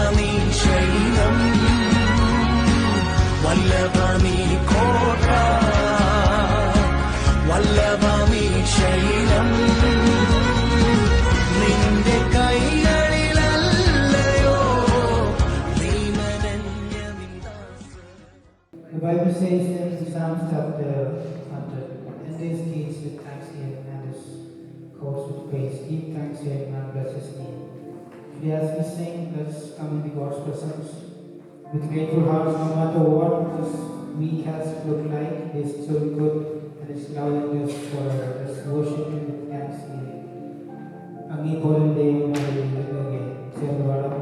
വല്ലഭമീ ശൈലം വല്ലഭമീ കോട്ട വല്ലഭമീ ശൈലം നിന്റെ കൈകളിലല്ലയോ നീ നനഞ്ഞ നിന്ദാസ. The Bible says in Psalms chapter 100, enter his gates with thanksgiving and his courts with praise. Give thanks to him and bless his name. Today as we sing, let's come into God's presence with grateful hearts. No matter what this week has looked like, He is still good and His love endures forever. Let's worship Him with thanksgiving. അങ്ങേ പോലെ ദൈവം ചേർന്ന് പാടാം.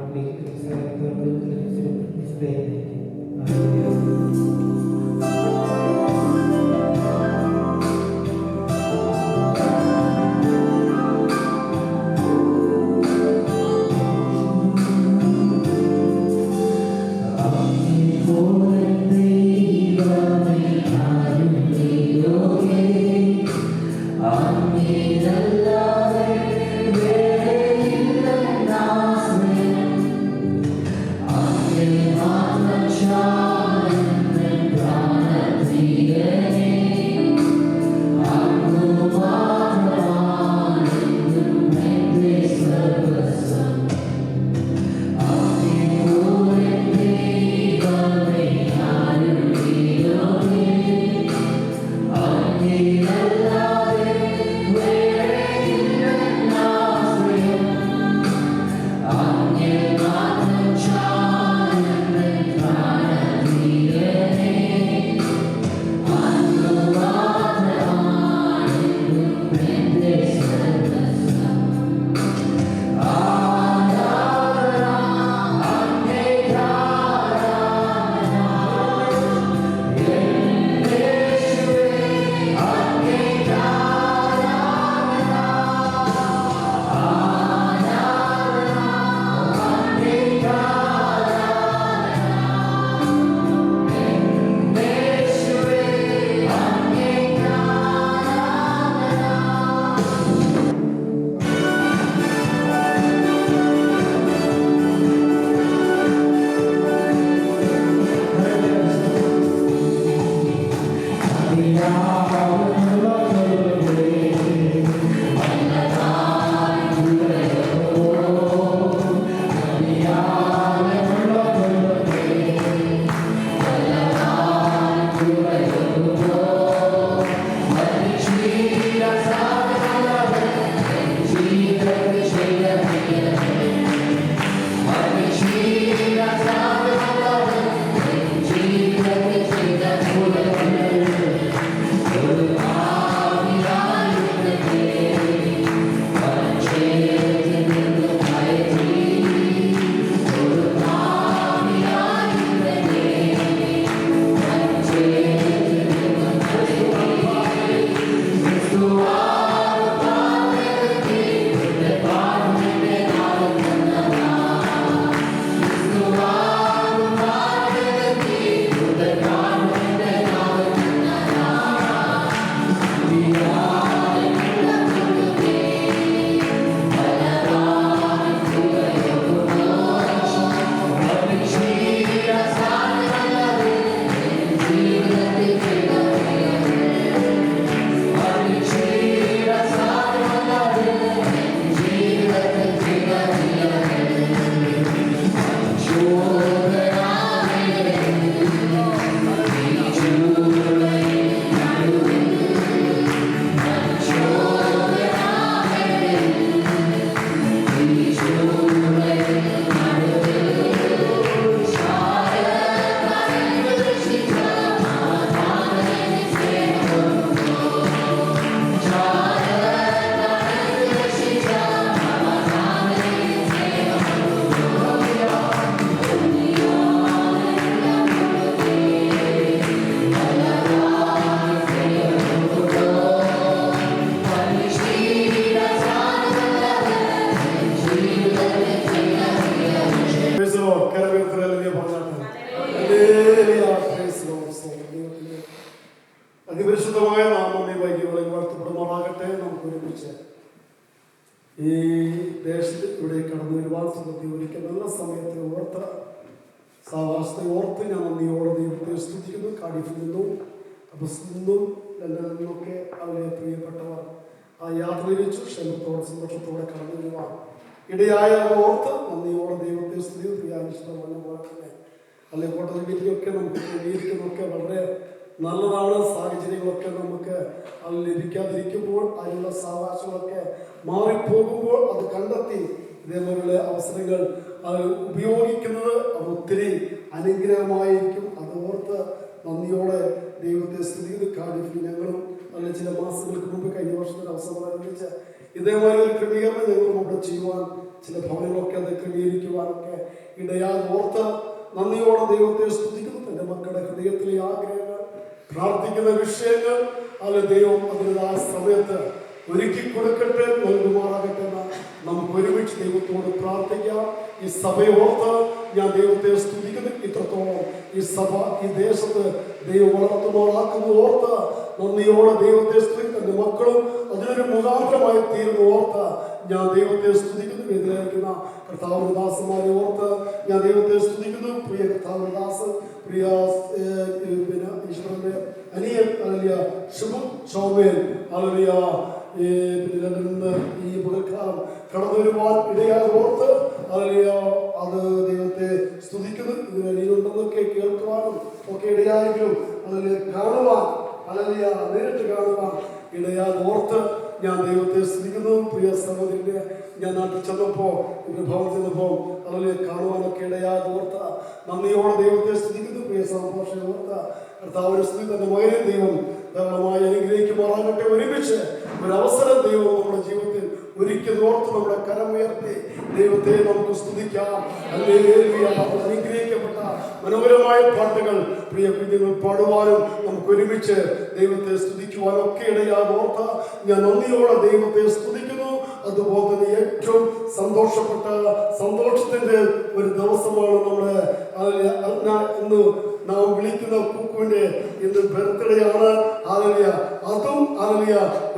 അതിപരിശുദ്ധമായ നാമമേ വൈദ്യുകളെ വാഴ്ത്തപ്പെടുമാറാകട്ടെ. നമുക്ക് ഒരുമിച്ച് ഈ ദേശത്ത് ഇവിടെ കടന്നു വരുവാൻ സമയത്ത് ഒരിക്കൽ നല്ല സമയത്ത് ഓർത്ത സാവകാശത്തെ ഓർത്ത് ഞാൻ നന്ദിയോടെ ദൈവത്തെ സ്തുതിക്കുന്നു. കാർഡിഫിൽ നിന്നും അബസിൽ നിന്നും ലണ്ടനിൽ നിന്നൊക്കെ അവരെ പ്രിയപ്പെട്ടവർ ആ യാത്ര തിരിച്ചു ക്ഷേമത്തോടെ സന്തോഷത്തോടെ കടന്നു വരുവാൻ ഇടയായ ഓർത്ത് നന്ദിയോടെ ദൈവത്തെ സ്തുതി. പ്രിയാനുഷ്ഠം വന്ന പോലെ തന്നെ അല്ലെങ്കിൽ കോട്ടയം മീറ്റിങ്ങൊക്കെ നമുക്ക് ക്രമീകരിക്കുന്നതൊക്കെ വളരെ നല്ലതാണ്. സാഹചര്യങ്ങളൊക്കെ നമുക്ക് അത് ലഭിക്കാതിരിക്കുമ്പോൾ അതിനുള്ള സാവകാശങ്ങളൊക്കെ മാറിപ്പോകുമ്പോൾ അത് കണ്ടെത്തി ഇതേപോലുള്ള അവസരങ്ങൾ അത് ഉപയോഗിക്കുന്നത് അത് ഒത്തിരി അനുഗ്രഹമായിരിക്കും. അത് ഓർത്ത് നന്ദിയോടെ ദൈവത്തെ സ്തുതി. കാർഡിഫിൽ ഞങ്ങളും അല്ലെങ്കിൽ ചില മാസങ്ങൾക്ക് മുമ്പ് കഴിഞ്ഞ വർഷത്തിന് അവസരം അനുഭവിച്ച ഇതേപോലെ ഒരു ക്രമീകരണം ഞങ്ങളും അവിടെ ചെയ്യുവാൻ ചില ഭവനങ്ങളൊക്കെ അത് ക്രമീകരിക്കുവാനൊക്കെ ഇടയാതെ ഓർത്ത് നന്ദിയോടെ ദൈവത്തെ സ്തുതിക്കുന്നു. തൻ്റെ മക്കളുടെ ഹൃദയത്തിലെ ആഗ്രഹങ്ങൾ പ്രാർത്ഥിക്കുന്ന വിഷയങ്ങൾ അത് ദൈവം അതിൻ്റെതായ സമയത്ത് ഒരുക്കി കൊടുക്കട്ടെ, നൽകുമാറാകട്ടെ എന്ന് നമുക്ക് ഒരുമിച്ച് ദൈവത്തോട് പ്രാർത്ഥിക്കാം. ഈ സഭയോർത്ത് ഞാൻ ദൈവത്തെ സ്തുതിക്കുന്നു. ഇത്രത്തോളം ഈ സഭ ഈ ദേശത്ത് ദൈവം വളർത്തുമാറാക്കുന്നു ഓർത്ത് നന്ദിയോടെ ദൈവത്തെ സ്തുതിക്കുന്നു. എൻ്റെ മക്കളും അതിനൊരു മുഖാന്തരമായി തീരുന്നു ഓർത്ത് ഞാൻ ദൈവത്തെ സ്തുതിക്കുന്നു. എതിരായിരിക്കുന്ന കർത്താവദാസന്മാരെ ഓർത്ത് ഞാൻ ദൈവത്തെ സ്തുതിക്കുന്നു. പ്രിയ കർത്താവദാസൻ, പ്രിയ പിന്നെ ഈശ്വരന്റെ അനിയൻ അലലിയ ശുഭം ചൗമേൽ അലലിയ നിന്ന് ഈ പകൽക്കാലം കടന്നു വരുവാൻ ഇടയാതെ ഓർത്ത് അലലിയ അത് ദൈവത്തെ സ്തുതിക്കുന്നു. ഇതിന് അനിയുണ്ടെന്നൊക്കെ കേൾക്കുവാനും ഒക്കെ ഇടയായെങ്കിലും അതിൽ കാണുവാൻ അലലിയ നേരിട്ട് കാണുവാൻ ഇടയാതെ ഓർത്ത് ഞാൻ ദൈവത്തെ സ്തുതിക്കുന്നു. പ്രിയ സഹോദരന്റെ ഞാൻ നാട്ടിൽ ചെന്നപ്പോൾ ഇവരുടെ ഭവനം ചെന്നപ്പോൾ അതിലെ കാണുവാനൊക്കെ ഇടയാതെ ഓർത്ത നന്ദിയോടെ ദൈവത്തെ സ്തുതിക്കുന്നു. പ്രിയ സഹോദരനെ ഓർത്ത കർത്താവിനെ സ്തുതി. തന്റെ മകനെ ദൈവം ധാരാളമായി അനുഗ്രഹിക്കുമാറാകട്ടെ. ഒരുമിച്ച് ഒരവസരം ദൈവം നമ്മുടെ ജീവിതത്തിൽ ഒരിക്കലും ഓർത്ത് നമ്മുടെ കരമുയർത്തി ദൈവത്തെ നമുക്ക് സ്തുതിക്കാം. അനുഗ്രഹിക്കപ്പെട്ട മനോഹരമായ പാട്ടുകൾ പ്രിയ കുഞ്ഞുങ്ങൾ പാടുവാനും നമുക്ക് ഒരുമിച്ച് ദൈവത്തെ സ്തുതിക്കുവാനും ഒക്കെ ഇടയാതെ ഓർത്ത ഞാൻ നന്ദിയോടെ ദൈവത്തെ സ്തുതിക്കുന്നു. അതുപോലെ തന്നെ ഏറ്റവും സന്തോഷത്തിന്റെ ഒരു ദിവസമാണ് നമ്മുടെ ഇന്ന് നാം വിളിക്കുന്ന കുക്കുവിന്റെ ഇന്ന് ബർത്ത്ഡേ ആണ്. അതും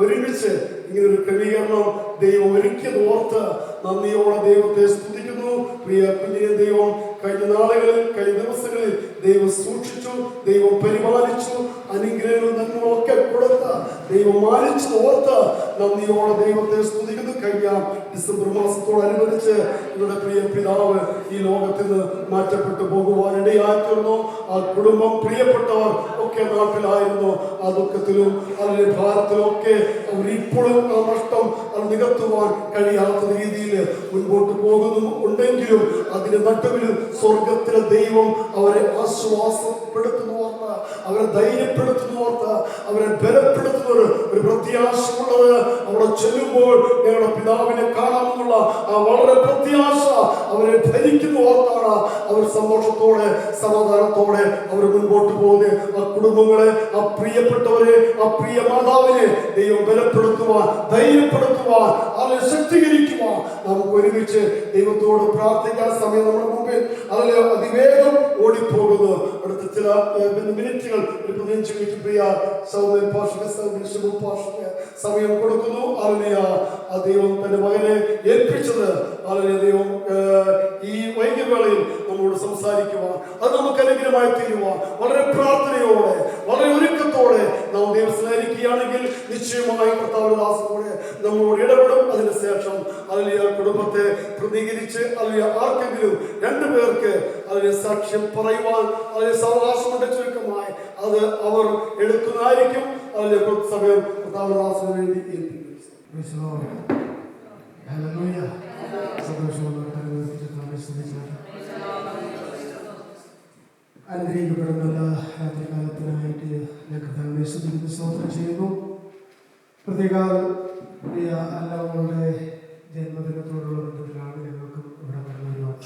ഒരുമിച്ച് ഇങ്ങനെ ഒരു ക്രമീകരണം ദൈവം ഒരിക്കൽ ഓർത്ത് നന്ദിയോടെ ദൈവത്തെ സ്തുതിക്കുന്നു. പ്രിയ കുഞ്ഞിനെ ദൈവം കഴിഞ്ഞ നാളുകളിൽ കഴിഞ്ഞ ദിവസങ്ങളിൽ ദൈവം സൂക്ഷിച്ചു, ദൈവം പരിപാലിച്ചു, അനുഗ്രഹങ്ങളും നന്മകളൊക്കെ കൊടുത്ത് ദൈവം മാനിച്ചു ഓർത്ത് നന്ദിയോടെ ദൈവത്തെ സ്തുതിക്കുന്നു. കഴിഞ്ഞ ഡിസംബർ മാസത്തോടനുബന്ധിച്ച് ഇവരുടെ പ്രിയ പിതാവ് ഈ ലോകത്തിൽ നിന്ന് മാറ്റപ്പെട്ടു പോകുവാനിടയായിത്തീർന്നു. ആ കുടുംബം പ്രിയപ്പെട്ടവർ ഒക്കെ നാട്ടിലായിരുന്നു. ആ ദുഃഖത്തിലും അതിന്റെ ഭാരത്തിലും ഒക്കെ അവരിപ്പോഴും ആ നഷ്ടം അത് നികത്തുവാൻ കഴിയാത്ത രീതിയിൽ മുൻപോട്ട് പോകുന്നു ഉണ്ടെങ്കിലും അതിന്റെ നടുവിലും സ്വർഗത്തിലെ ദൈവം അവരെ ആശ്വാസപ്പെടുത്തുന്നു ഓർത്ത, അവരെ ധൈര്യപ്പെടുത്തുന്നു ഓർത്ത, അവരെ ബലപ്പെടുത്തുന്ന ഒരു പ്രത്യാശയുള്ളത് അവിടെ ചെല്ലുമ്പോൾ ഞങ്ങളുടെ പിതാവിനെ കാണാമെന്നുള്ള ആ വളരെ പ്രത്യാശ അവരെ ധരിക്കുന്നു ഓർത്താണ് അവർ സന്തോഷത്തോടെ സമാധാനത്തോടെ അവർ മുൻപോട്ട് പോകുന്നത്. ആ കുടുംബങ്ങളെ, ആ പ്രിയപ്പെട്ടവരെ, ആ പ്രിയ മാതാവിനെ ദൈവം ബലപ്പെടുത്തുവാൻ, ധൈര്യപ്പെടുത്തുവാൻ, അവരെ ശക്തീകരിക്കുവാൻ നമുക്ക് ഒരുമിച്ച് ദൈവത്തോട് പ്രാർത്ഥിക്കാൻ സമയം നമ്മുടെ മുമ്പിൽ അതിൽ അതിവേഗം ഓടിപ്പോകുന്നു. അടുത്ത ചില മിനിറ്റുകൾ 15 മിനിറ്റ് പ്രിയ സൗമ്യ പാഷയ്ക്ക് സമയം കൊടുക്കുന്നു. ആ ദൈവം തന്റെ മകനെ ഏൽപ്പിച്ചത് ദൈവം ഈ വൈകിവേളയിൽ നമ്മളോട് സംസാരിക്കുവാൻ, അത് നമുക്ക് അനുഗ്രഹമായി തീരുവാൻ വളരെ പ്രാർത്ഥനയോടെ വളരെ ഒരുക്കത്തോടെ നാം ദൈവം സ്നേഹിക്കുകയാണെങ്കിൽ നിശ്ചയമായി കർത്താവിന്റെ ദാസനോടെ നമ്മളോട് ഇടപെടും. അതിന് ശേഷം കുടുംബത്തെ പ്രതികരിച്ച് ആർക്കെങ്കിലും 2 പേർക്ക് അതിന് സാക്ഷ്യം പറയുവാൻ അതിന് സാവകാശമുണ്ട്. ചുരുക്കമായി അത് അവർ എടുക്കുന്നതായിരിക്കും. അതിലെ സമയം കർത്താവിന്റെ ദാസന് വേണ്ടി ഏൽപ്പിക്കും. അനുഗ്രഹിക്കപ്പെടുന്ന രാത്രികാലത്തിനായിട്ട് കർത്താവിനെ സ്തുതിക്കുന്നു, സ്തോത്രം ചെയ്യുന്നു. പ്രത്യേക അല്ലവങ്ങളുടെ ജന്മദിനത്തോടുള്ള ബന്ധത്തിലാണ് ഞങ്ങൾക്കും ഇവിടെ കടന്നു വരുവാൻ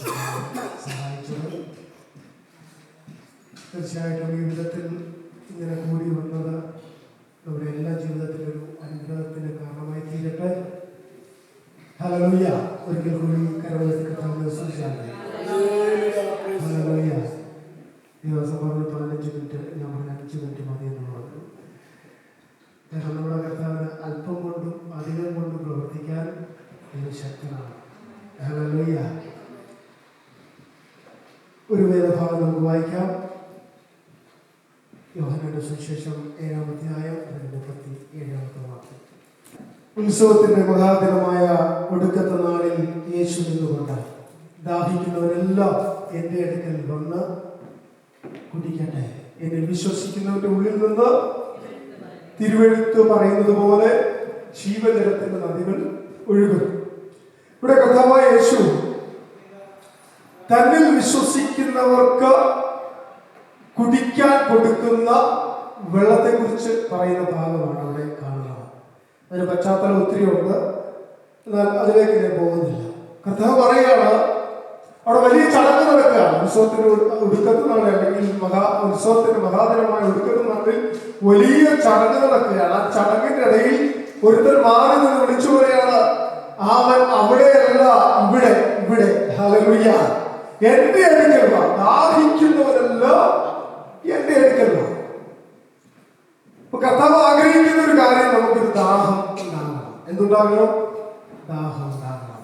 സഹായിച്ചത്. തീർച്ചയായിട്ടും ഈ വിധത്തിൽ ഇങ്ങനെ കൂടി വന്നത് നമ്മുടെ എല്ലാ ജീവിതത്തിലൊരു അനുഗ്രഹത്തിന് കാരണമായി തീരട്ടെ. ഹല്ലേലൂയ. ഒരിക്കൽ കൂടി കരമുയർത്തി കർത്താവിനെ സ്തുതിച്ചാട്ടെ. ഹല്ലേലൂയ. ദിവസം പറഞ്ഞു 15 മിനിറ്റ്, ഞാൻ പറഞ്ഞ 5 മിനിറ്റ് മതി എന്നുള്ളത്. കാരണം നമ്മുടെ കർത്താവിന് അല്പം കൊണ്ടും അധികം കൊണ്ടും പ്രവർത്തിക്കാൻ ശക്തനാണ്. ഹല്ലേലൂയ. ഒരു വേദഭാഗം നമുക്ക് വായിക്കാം. യോഹന്നാന്റെ സുവിശേഷം 7-ാം അധ്യായം 37-ാമത്തെ വാക്യം. ഉത്സവത്തിന്റെ മഹാദിനമായ ഒടുക്കത്തെ നാളിൽ യേശു നിന്നുകൊണ്ട് ദാഹിക്കുന്നവരെല്ലാം എൻ്റെ അടുക്കൽ വന്ന് കുടിക്കട്ടെ. എന്നെ വിശ്വസിക്കുന്നവരുടെ ഉള്ളിൽ നിന്ന് തിരുവെഴുത്ത് പറയുന്നത് പോലെ ജീവജലത്തിന്റെ നദികൾ ഒഴുകും. ഇവിടെ കർത്താവായ യേശു തന്നിൽ വിശ്വസിക്കുന്നവർക്ക് കുടിക്കാൻ കൊടുക്കുന്ന വെള്ളത്തെക്കുറിച്ച് പറയുന്ന ഭാഗമാണ് അവിടെ കാണുന്നത്. അതിന് പശ്ചാത്തലം ഒത്തിരി ഉണ്ട്, എന്നാൽ അതിലേക്ക് ഞാൻ പോകുന്നില്ല. കർത്താവ് പറയുകയാണ്, അവിടെ വലിയ ചടങ്ങ് നടക്കുകയാണ്. ഉത്സവത്തിന് ഒടുക്കത്തെ നാളിൽ അല്ലെങ്കിൽ ഉത്സവത്തിന്റെ മഹാദിനമായ ഒടുക്കത്തെ നാളിൽ വലിയ ചടങ്ങ് നടക്കുകയാണ്. ആ ചടങ്ങിന്റെ ഇടയിൽ ഒരുത്തർ മാറി നിന്ന് വിളിച്ചു പറയാണ്, അവൻ അവിടെയല്ല, ഇവിടെ ഇവിടെ. ഹല്ലേലൂയ. എന്റെ അടുക്കൽ വാ, ദാഹിക്കുന്നവരെല്ലാം എന്റെ അടുക്കൽ വാ. അപ്പൊ കർത്താവ് ആഗ്രഹിക്കുന്ന ഒരു കാര്യം, നമുക്കൊരു ദാഹം ഉണ്ടാകണം. എന്തുണ്ടാകണം? ദാഹം ഉണ്ടാകണം.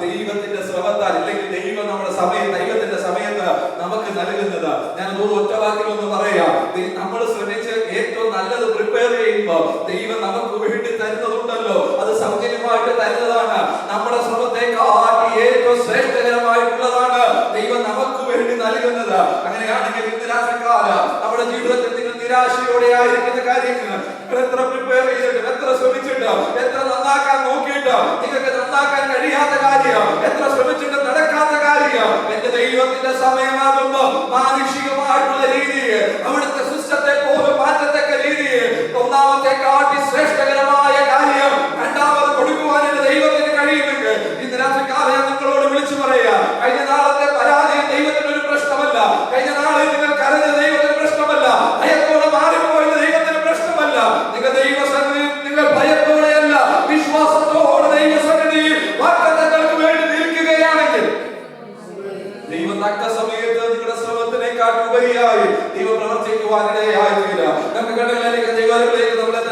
ദൈവത്തിന്റെ ശ്രമത്താൽ, ഇല്ലെങ്കിൽ ദൈവം നമ്മുടെ ദൈവത്തിന്റെ സമയത്ത് നമുക്ക് നൽകുന്നത്. ഞാൻ ഒറ്റ വാക്കിലൊന്ന് പറയാം, നമ്മൾ ശ്രമിച്ച് ഏറ്റവും നല്ലത് പ്രിപ്പയർ ചെയ്യുമ്പോൾ ദൈവം നമുക്ക് വേണ്ടി തരുന്നതുണ്ടല്ലോ, അത് സൗജന്യമായിട്ട് തരുന്നതാണ്. നമ്മുടെ ശ്രമത്തെ കാട്ടി ഏറ്റവും ശ്രേഷ്ഠകരമായിട്ടുള്ളതാണ് ദൈവം നമുക്ക് വേണ്ടി നൽകുന്നത്. അങ്ങനെയാണെങ്കിൽ ഇന്ന് രാത്രികാലം നമ്മുടെ ജീവിതത്തിൽ നിങ്ങൾ നിരാശയോടെ ആയിരിക്കുന്ന കാര്യങ്ങൾ എത്ര പ്രിപ്പയർ ചെയ്തിട്ട്, എത്ര ശ്രമിച്ചിട്ട്, എത്ര നന്നാക്കാൻ നോക്കിയിട്ട് നിങ്ങൾക്ക് നന്നാക്കാൻ കഴിയാത്ത കാര്യം, എത്ര ശ്രമിച്ചിട്ട് നടക്കാത്ത കാര്യം, എന്റെ ദൈവത്തിന്റെ സമയമാകുമ്പോ മാനുഷികമായിട്ടുള്ള രീതിയിൽ, അവിടുത്തെ സിസ്റ്റത്തെ പോലും മാറ്റത്തക്ക രീതിയിൽ ഒന്നാമത്തെ കാട്ടി ശ്രേഷ്ഠകരമായ കാര്യം രണ്ടാമത് കൊടുക്കുവാൻ എന്റെ ദൈവത്തിന് കഴിയുമെങ്കിൽ ഇന്ന് രാത്രികാലം ഞാൻ നിങ്ങളോട് വിളിച്ചു പറയാ, കഴിഞ്ഞ നാളത്തെ പരാജയം ദൈവത്തിന് ഒരു പ്രശ്നമല്ല. കഴിഞ്ഞ നാളിൽ നിങ്ങൾ കരഞ്ഞ ദൈവത്തിന് പ്രശ്നമല്ല. ഭയത്തോടെ മാറിപ്പോയത് ദൈവത്തിന് പ്രശ്നമല്ല. നിങ്ങൾ ദൈവസന്നിധി, നിങ്ങൾ ഭയത്തോടെയല്ല, വിശ്വാസത്തോടെ ദൈവസന്നിധിയിൽ വാഗ്ദത്തങ്ങൾക്ക് വേണ്ടി നിൽക്കുകയാണെങ്കിൽ ദൈവം തക്ക സമയത്ത് നിങ്ങളുടെ ശ്രമത്തിനെക്കാട്ടുപരിയായി ദൈവം പ്രവർത്തിക്കുവാനിടയായില്ല. നമുക്ക് കടലിലേക്ക് ദൈവത്തിലേക്ക് നമ്മളെ